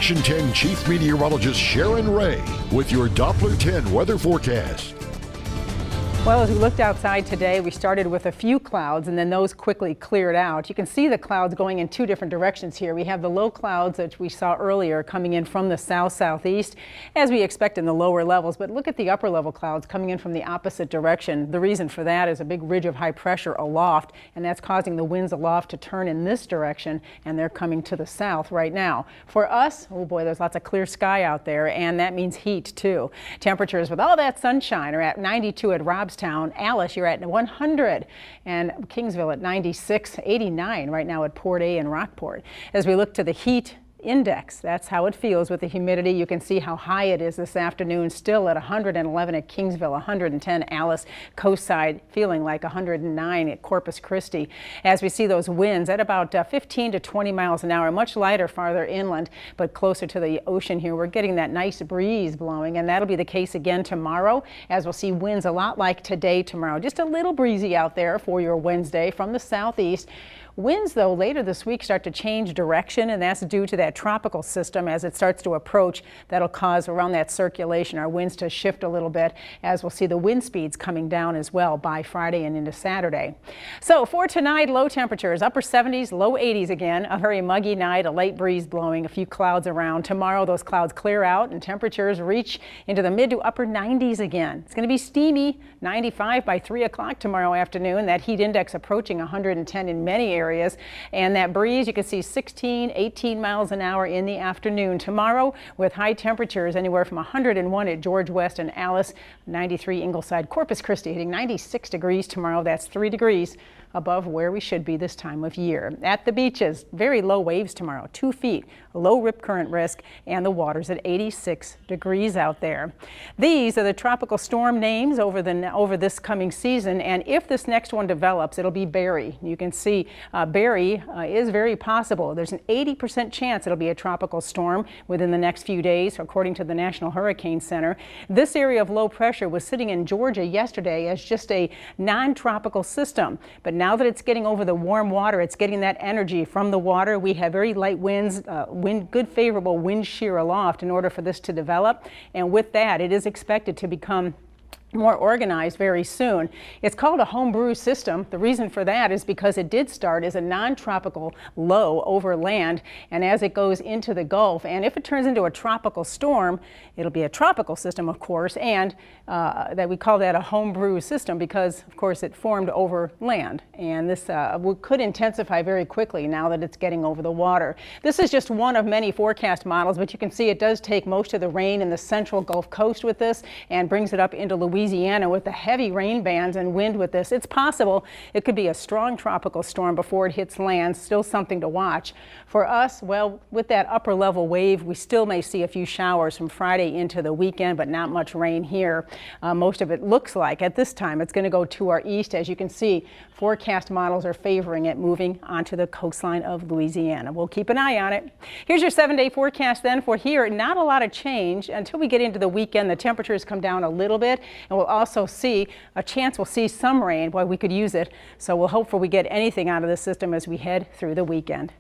Action 10 Chief Meteorologist Sharon Ray with your Doppler 10 weather forecast. Well, as we looked outside today, we started with a few clouds and then those quickly cleared out. You can see the clouds going in two different directions here. We have the low clouds that we saw earlier coming in from the south-southeast, as we expect in the lower levels. But look at the upper level clouds coming in from the opposite direction. The reason for that is a big ridge of high pressure aloft, and that's causing the winds aloft to turn in this direction, and they're coming to the south right now. For us, oh boy, there's lots of clear sky out there, and that means heat too. Temperatures with all that sunshine are at 92 at Robstown. Alice, you're at 100, and Kingsville at 96, 89 right now at Port A and Rockport. As we look to the heat index, that's how it feels with the humidity. You can see how high it is this afternoon, still at 111 at Kingsville, 110 Alice, Coastside feeling like 109 at Corpus Christi. As we see those winds at about 15 to 20 miles an hour, much lighter farther inland, but closer to the ocean here. We're getting that nice breeze blowing, and that'll be the case again tomorrow, as we'll see winds a lot like today tomorrow. Just a little breezy out there for your Wednesday from the southeast. Winds, though, later this week start to change direction, and that's due to that tropical system as it starts to approach. That'll cause around that circulation our winds to shift a little bit, as we'll see the wind speeds coming down as well by Friday and into Saturday. So for tonight, low temperatures, upper 70s, low 80s again. A very muggy night, a light breeze blowing, a few clouds around. Tomorrow those clouds clear out and temperatures reach into the mid to upper 90s again. It's going to be steamy, 95 by 3 o'clock tomorrow afternoon. That heat index approaching 110 in many areas. And that breeze, you can see 16, 18 miles an hour in the afternoon tomorrow, with high temperatures anywhere from 101 at George West and Alice, 93 Ingleside, Corpus Christi hitting 96 degrees tomorrow. That's 3 degrees above where we should be this time of year. At the beaches, very low waves tomorrow, 2 feet, low rip current risk, and the water's at 86 degrees out there. These are the tropical storm names over this coming season, and if this next one develops, it'll be Barry. You can see Barry is very possible. There's an 80% chance it'll be a tropical storm within the next few days, according to the National Hurricane Center. This area of low pressure was sitting in Georgia yesterday as just a non-tropical system, but now that it's getting over the warm water, it's getting that energy from the water. We have very light winds, good favorable wind shear aloft in order for this to develop, and with that it is expected to become more organized very soon. It's called a homebrew system. The reason for that is because it did start as a non-tropical low over land, and as it goes into the Gulf, and if it turns into a tropical storm, it'll be a tropical system, of course, and that we call that a homebrew system because, of course, it formed over land, and this could intensify very quickly now that it's getting over the water. This is just one of many forecast models, but you can see it does take most of the rain in the central Gulf Coast with this and brings it up into Louisiana with the heavy rain bands and wind with this. It's possible it could be a strong tropical storm before it hits land. Still something to watch. For us, well, with that upper level wave, we still may see a few showers from Friday into the weekend, but not much rain here. Most of it looks like at this time it's going to go to our east. As you can see, forecast models are favoring it moving onto the coastline of Louisiana. We'll keep an eye on it. Here's your 7-day forecast then for here. Not a lot of change until we get into the weekend. The temperatures come down a little bit, and we'll also see a chance we'll see some rain. Boy, we could use it. So we'll hope we get anything out of the system as we head through the weekend.